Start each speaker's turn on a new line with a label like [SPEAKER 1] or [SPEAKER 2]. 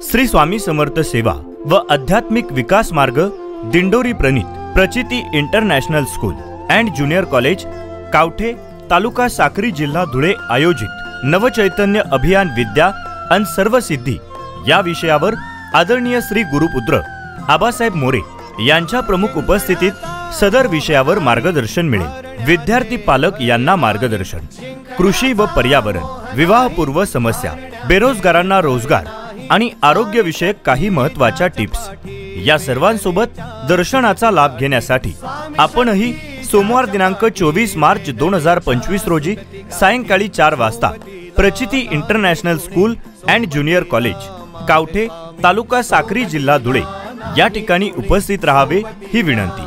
[SPEAKER 1] श्री स्वामी समर्थ सेवा व आध्यात्मिक विकास मार्ग दिंडोरी प्रणीत Prachiti international school and junior college Kavthe taluka Sakri जिल्हा धुळे आयोजित नवचैतन्य अभियान विद्या अन सर्वसिद्धी या विषयावर आदरणीय श्री गुरुपुत्र आबासाहेब मोरे यांच्या प्रमुख उपस्थितीत सदर विषयावर मार्गदर्शन मिळेल। विद्यार्थी पालक यांना मार्गदर्शन, कृषी व पर्यावरण, विवाहपूर्व समस्या, बेरोजगारांना रोजगार आणि आरोग्य विषयक काही महत्त्वाच्या टिप्स या सर्वांसोबत दर्शनाचा लाभ घेण्यासाठी आपणही सोमवार दिनांक 24 मार्च 2025 रोजी सायंकाळी 4 वाजता Prachiti international school and junior college Kavthe taluka Sakri जिल्हा धुळे या ठिकाणी उपस्थित राहावे ही विनंती।